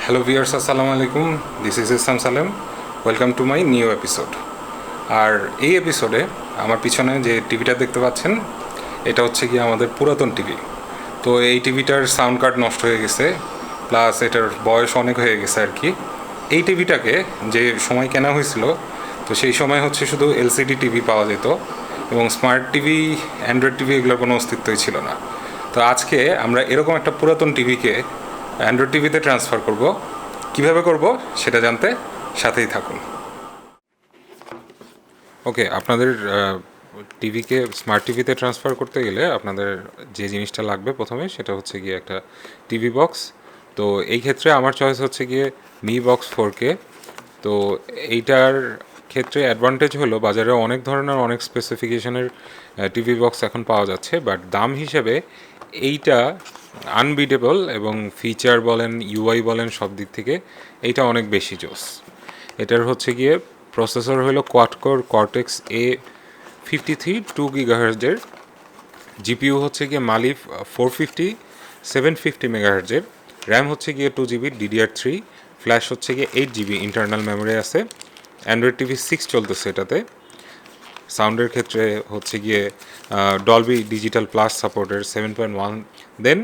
Hello viewers, আসসালামু আলাইকুম। This is Isam Salem. Welcome to my new episode. আর এই এপিসোডে আমার পিছনে যে টিভিটা দেখতে পাচ্ছেন, এটা হচ্ছে গিয়ে আমাদের পুরাতন টিভি। তো এই টিভিটার সাউন্ড কার্ড নষ্ট হয়ে গেছে, প্লাস এটার বয়স অনেক হয়ে গেছে আর কি। এই টিভিটাকে যে সময় কেনা হয়েছিল, তো সেই সময় হচ্ছে শুধু এলসিডি টিভি পাওয়া যেত এবং স্মার্ট টিভি, অ্যান্ড্রয়েড টিভি এগুলোর কোনো অস্তিত্বই ছিল না। তো আজকে আমরা এরকম একটা পুরাতন টিভিকে অ্যান্ড্রয়েড টিভিতে ট্রান্সফার করব। কিভাবে করব সেটা জানতে সাথেই থাকুন। ওকে, আপনাদের টিভিকে স্মার্ট টিভিতে ট্রান্সফার করতে গেলে আপনাদের যে জিনিসটা লাগবে প্রথমে, সেটা হচ্ছে গিয়ে একটা টিভি বক্স। তো এই ক্ষেত্রে আমার চয়েস হচ্ছে গিয়ে মি বক্স 4K। তো এইটার ক্ষেত্রে অ্যাডভান্টেজ হলো বাজারে অনেক ধরনের অনেক স্পেসিফিকেশনের টিভি বক্স এখন পাওয়া যাচ্ছে, বাট দাম হিসেবে এইটা আনবিটেবল, এবং ফিচার বলেন, ইউআই বলেন, সব দিক থেকে এইটা অনেক বেশি জোস। এটার হচ্ছে গিয়ে প্রসেসর হলো কোয়াড-কোর কর্টেক্স A53 2 GHz-এর। জিপিইউ হচ্ছে গিয়ে মালি 450 750 মেগাহার্জের। র্যাম হচ্ছে গিয়ে 2 GB DDR3। ফ্ল্যাশ হচ্ছে গিয়ে 8 GB ইন্টারনাল মেমোরি আছে। অ্যান্ড্রয়েড টিভি 6 চলতেছে এটাতে। সাউন্ডের ক্ষেত্রে হচ্ছে গিয়ে ডলবি ডিজিটাল প্লাস সাপোর্টের 7.1। দেন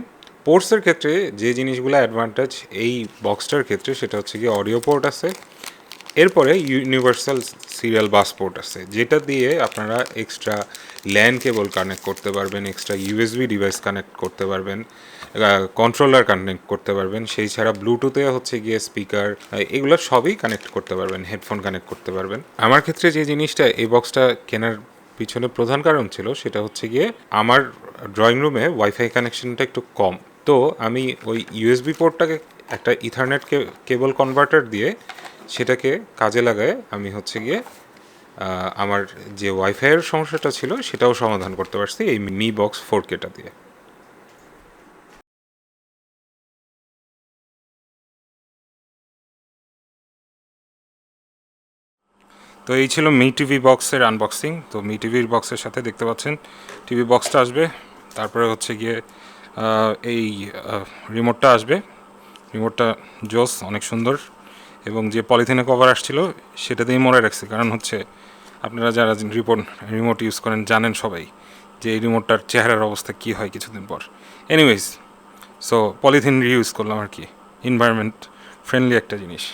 পোর্টসের ক্ষেত্রে যে জিনিসগুলো অ্যাডভান্টেজ এই বক্সটার ক্ষেত্রে, সেটা হচ্ছে গিয়ে অডিও পোর্ট আছে। এরপরে ইউনিভার্সাল সিরিয়াল বাস পোর্ট আছে, যেটা দিয়ে আপনারা এক্সট্রা ল্যান কেবল কানেক্ট করতে পারবেন, এক্সট্রা ইউএসবি ডিভাইস কানেক্ট করতে পারবেন, কন্ট্রোলার কানেক্ট করতে পারবেন। সেই ছাড়া ব্লুটুথে হচ্ছে গিয়ে স্পিকার, এগুলো সবই কানেক্ট করতে পারবেন, হেডফোন কানেক্ট করতে পারবেন। আমার ক্ষেত্রে যে জিনিসটা এই বক্সটা কেনার পিছনে প্রধান কারণ ছিল, সেটা হচ্ছে গিয়ে আমার ড্রয়িং রুমে ওয়াইফাই কানেকশনটা একটু কম। তো আমি ওই ইউএসবি পোর্টটাকে একটা ইথারনেট কেবল কনভার্টার দিয়ে সেটাকে কাজে লাগায় আমি হচ্ছে গিয়ে আমার যে ওয়াইফাইয়ের সমস্যাটা ছিল সেটাও সমাধান করতে পারছি এই মি বক্স 4Kটা দিয়ে। তো এই ছিল মি টিভি বক্সের আনবক্সিং। তো মি টিভির বক্সের সাথে দেখতে পাচ্ছেন টিভি বক্সটা আসবে, তারপরে হচ্ছে গিয়ে এই রিমোটটা আসবে। রিমোটটা জোস, অনেক সুন্দর, এবং যে পলিথিনে কভার আসছিল সেটা দিয়েই মনে রাখছি, কারণ হচ্ছে আপনারা যারা রিমোট ইউজ করেন জানেন সবাই যে এই রিমোটটার চেহারার অবস্থা কী হয় কিছুদিন পর। এনিওয়েজ, সো পলিথিন রিউজ করলাম আর কি, এনভায়রনমেন্ট ফ্রেন্ডলি একটা জিনিস।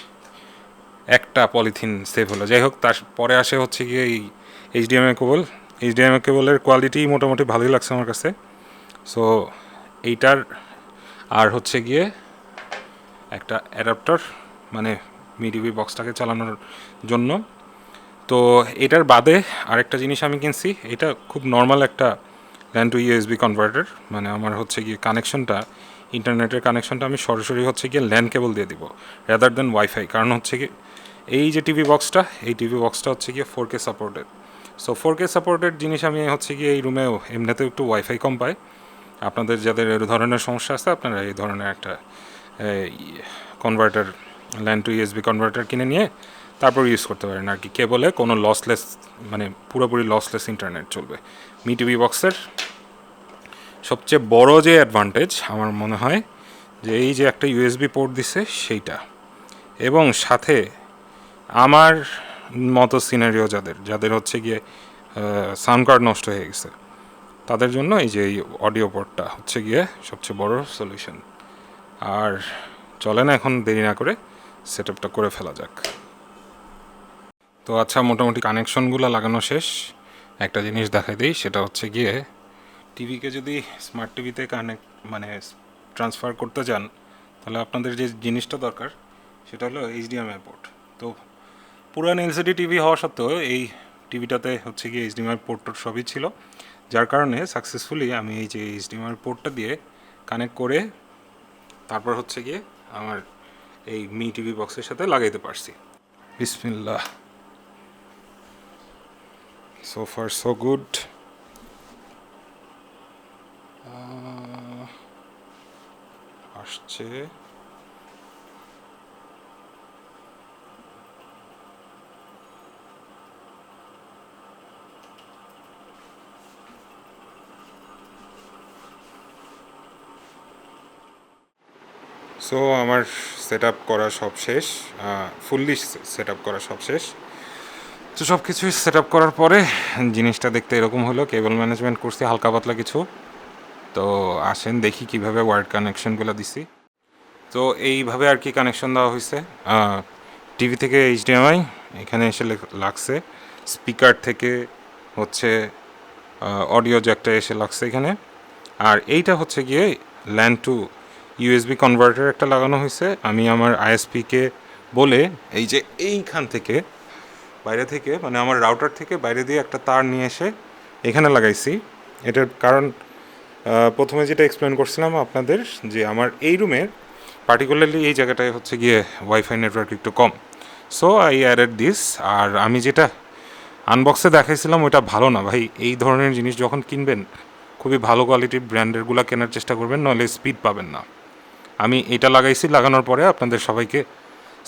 একটা পলিথিন সেভ হলো। যাই হোক, তার পরে আসে হচ্ছে গিয়ে এই এইচডিএমআই কেবল। এইচডিএমআই কেবলের কোয়ালিটি মোটামুটি ভালোই লাগছে আমার কাছে। সো এইটার আর হচ্ছে গিয়ে একটা অ্যাডাপ্টার, মানে মিডিবি বক্সটাকে চালানোর জন্য। তো এটার বাদে আরেকটা জিনিস আমি কিনছি, এটা খুব নর্মাল একটা ল্যান টু ইউএসবি কনভার্টার। মানে আমার হচ্ছে গিয়ে কানেকশনটা, ইন্টারনেটের কানেকশনটা আমি সরাসরি হচ্ছে গিয়ে ল্যান কেবল দিয়ে দিব রাদার দেন ওয়াইফাই। কারণ হচ্ছে কি, এই যে টিভি বক্সটা, এই টিভি বক্সটা হচ্ছে গিয়ে 4K supported. So 4K supported জিনিস আমি হচ্ছে গিয়ে এই রুমেও এমনিতেও একটু ওয়াইফাই কম পাই। আপনাদের যাদের এই ধরনের সমস্যা আছে, আপনারা এই ধরনের একটা converter, LAN to USB converter কিনে নিয়ে তারপর ইউজ করতে পারেন আর কি। কেবলে কোনো লসলেস, মানে পুরোপুরি লসলেস ইন্টারনেট চলবে। মি টিভি বক্সের সবচেয়ে বড় যে অ্যাডভান্টেজ আমার মনে হয়, যে এই যে একটা ইউএসবি পোর্ট দিছে সেইটা, এবং সাথে আমার মতো সিনারিও যাদের যাদের হচ্ছে গিয়ে সাউন্ড কার্ড নষ্ট হয়ে গেছে, তাদের জন্য এই যে এই অডিও পোর্টটা হচ্ছে গিয়ে সবচেয়ে বড় সলিউশন। আর চলে না, এখন দেরি না করে সেট আপটা করে ফেলা যাক। তো আচ্ছা, মোটামুটি কানেকশনগুলো লাগানো শেষ। একটা জিনিস দেখাই দিই, সেটা হচ্ছে গিয়ে টিভিকে যদি স্মার্ট টিভিতে মানে ট্রান্সফার করতে চান, তাহলে আপনাদের যে জিনিসটা দরকার সেটা হলো এইচডিএমআই পোর্ট। তো পুরান এলসিডি টিভি হওয়া সত্ত্বেও এই টিভিটাতে হচ্ছে গিয়ে এইচডিএমআই পোর্ট সবই ছিল, যার কারণে সাকসেসফুলি আমি এই যে এইচডিএমআই পোর্টটা দিয়ে কানেক্ট করে তারপর হচ্ছে গিয়ে আমার এই মি টিভি বক্সের সাথে লাগাইতে পারছি। বিসমিল্লাহ। So far so good. আসছে। সো আমার সেট আপ করা সব শেষ, ফুললি সেট আপ করা সব শেষ। তো সব কিছুই সেট আপ করার পরে জিনিসটা দেখতে এরকম হলো। কেবল ম্যানেজমেন্ট করছি হালকা পাতলা কিছু। তো আসেন দেখি কিভাবে ওয়ার্ড কানেকশনগুলো দিছি। তো এইভাবে আর কি কানেকশন দেওয়া হয়েছে। টিভি থেকে এইচডিএমআই এখানে এসে লাগছে, স্পিকার থেকে হচ্ছে অডিও জ্যাকটা এসে লাগছে এখানে, আর এইটা হচ্ছে গিয়ে ল্যান টু ইউএসবি কনভার্টার একটা লাগানো হয়েছে। আমি আমার আইএসপিকে বলে এই যে এইখান থেকে বাইরে থেকে মানে আমার রাউটার থেকে বাইরে দিয়ে একটা তার নিয়ে এসে এখানে লাগাইছি। এটার কারণ প্রথমে যেটা এক্সপ্লেন করছিলাম আপনাদের, যে আমার এই রুমের পার্টিকুলারলি এই জায়গাটায় হচ্ছে গিয়ে ওয়াইফাই নেটওয়ার্ক একটু কম। So I added this. আর আমি যেটা আনবক্সে দেখাইছিলাম ওইটা ভালো না ভাই। এই ধরনের জিনিস যখন কিনবেন খুবই ভালো কোয়ালিটির ব্র্যান্ডেরগুলো কেনার চেষ্টা করবেন, নাহলে স্পিড পাবেন না। আমি এটা লাগাইছি, লাগানোর পরে আপনাদের সবাইকে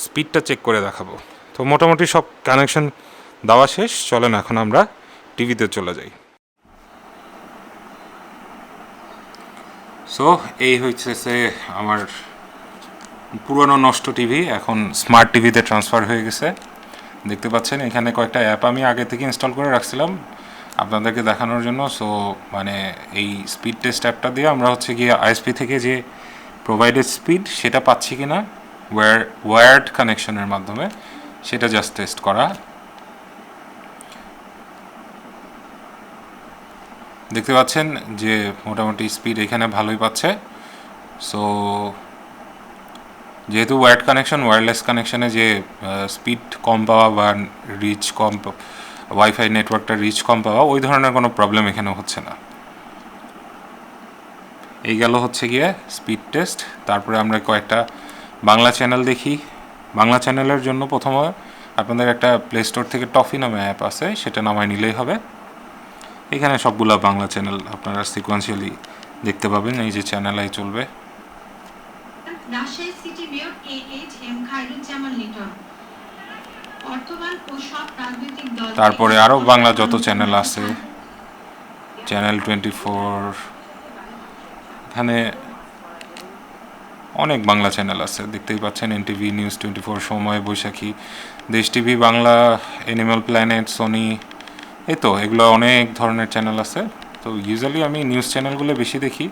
স্পিডটা চেক করে দেখাবো। তো মোটামুটি সব কানেকশন দেওয়া শেষ। চলেন এখন আমরা টিভিতে চলে যাই। সো এই হচ্ছে আমার পুরনো নষ্ট টিভি এখন স্মার্ট টিভিতে ট্রান্সফার হয়ে গেছে। দেখতে পাচ্ছেন এখানে কয়েকটা অ্যাপ আমি আগে থেকে ইনস্টল করে রাখছিলাম আপনাদেরকে দেখানোর জন্য। সো মানে এই স্পিড টেস্ট অ্যাপটা দিয়ে আমরা হচ্ছে গিয়ে আইএসপি থেকে যে প্রোভাইডেড স্পিড সেটা পাচ্ছি কি না ওয়্যার্ড কানেকশনের মাধ্যমে সেটা জাস্ট টেস্ট করা। দেখতে পাচ্ছেন যে মোটামুটি স্পিড এখানে ভালোই পাচ্ছে। সো যেহেতু ওয়্যার্ড কানেকশন, ওয়্যারলেস কানেকশনে যে স্পিড কম পাওয়া বা রিচ কম, ওয়াইফাই নেটওয়ার্কটা রিচ কম পাওয়া, ওই ধরনের কোনো প্রবলেম এখানে হচ্ছে না। এই গেল হচ্ছে গিয়ে স্পিড টেস্ট। তারপরে আমরা কয়েকটা বাংলা চ্যানেল দেখি। বাংলা চ্যানেলের জন্য প্রথমে আপনাদের একটা প্লে স্টোর থেকে টফি নামে অ্যাপ আছে, সেটা নামায় নিলেই হবে। এখানে সবগুলো বাংলা চ্যানেল আপনারা সিকোয়েন্সিয়ালি দেখতে পাবেন। এই যে চ্যানেল আই চলবে। Rajshahi city mayor AHM Khairuzzaman Liton, অর্থবান ও সব রাজনৈতিক দল। তারপরে আরও বাংলা যত চ্যানেল আছে, চ্যানেল 24, এখানে অনেক বাংলা চ্যানেল আছে দেখতেই পাচ্ছেন। NTV, news 24, Somoy, Boishakhi, Desh TV, Bangla, Animal Planet, Sony, এই তো এগুলো অনেক ধরনের চ্যানেল আছে। তো ইউজুয়ালি আমি নিউজ চ্যানেলগুলো বেশি দেখি,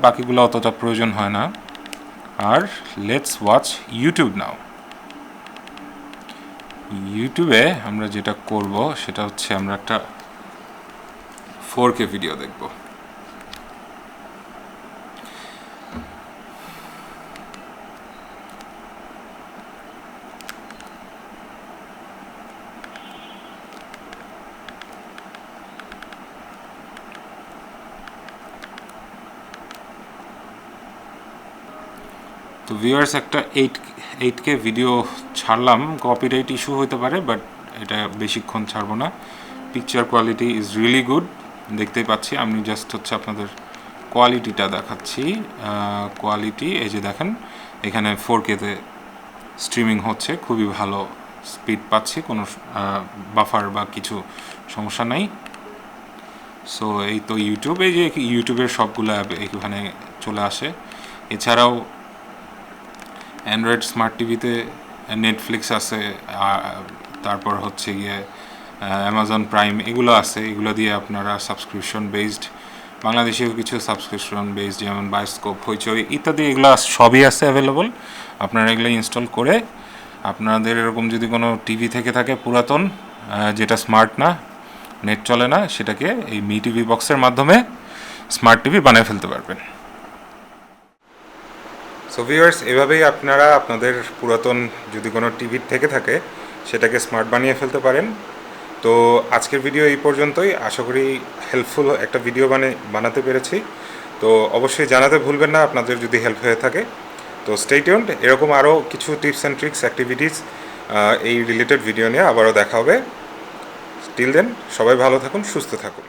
বাকিগুলো অতটা প্রয়োজন হয় না। আর লেটস ওয়াচ ইউটিউব নাও। ইউটিউবে আমরা যেটা করব সেটা হচ্ছে আমরা একটা 4K ভিডিও দেখব। তো ভিউয়ার্স, একটা 8K ভিডিও ছাড়লাম। কপিরাইট ইস্যু হতে পারে, বাট এটা বেশিক্ষণ ছাড়বো না। Picture quality is really good, দেখতেই পাচ্ছি। আমি জাস্ট হচ্ছে আপনাদের কোয়ালিটিটা দেখাচ্ছি। কোয়ালিটি এই যে দেখেন, এখানে 4Kতে স্ট্রিমিং হচ্ছে, খুবই ভালো স্পিড পাচ্ছি, কোনো বাফার বা কিছু সমস্যা নাই। সো এই তো ইউটিউব, এই যে ইউটিউবের সবগুলো অ্যাপ এখানে চলে আসে। এছাড়াও অ্যান্ড্রয়েড স্মার্ট টিভিতে নেটফ্লিক্স আছে, তারপর হচ্ছে গিয়ে অ্যামাজন প্রাইম, এগুলো আছে। এগুলো দিয়ে আপনারা সাবস্ক্রিপশন বেসড, বাংলাদেশেও কিছু সাবস্ক্রিপশন বেসড যেমন বায়োস্কোপ, হইচই ইত্যাদি, এগুলো সবই আছে অ্যাভেলেবল। আপনারা এগুলো ইনস্টল করে আপনাদের এরকম যদি কোনো টিভি থেকে থাকে পুরাতন, যেটা স্মার্ট না, নেট চলে না, সেটাকে এই মি টিভি বক্সের মাধ্যমে স্মার্ট টিভি বানিয়ে ফেলতে পারবেন। সো ভিউয়ার্স, এভাবেই আপনারা আপনাদের পুরাতন যদি কোনো টিভি থেকে থাকে সেটাকে স্মার্ট বানিয়ে ফেলতে পারেন। তো আজকের ভিডিও এই পর্যন্তই। আশা করি হেল্পফুল একটা ভিডিও বানাতে পেরেছি। তো অবশ্যই জানাতে ভুলবেন না আপনাদের যদি হেল্প হয়ে থাকে। তো স্টে টিউনড, এরকম আরও কিছু টিপস অ্যান্ড ট্রিক্স অ্যাক্টিভিটিস এই রিলেটেড ভিডিও নিয়ে আবারও দেখা হবে। টিল দেন সবাই ভালো থাকুন, সুস্থ থাকুন।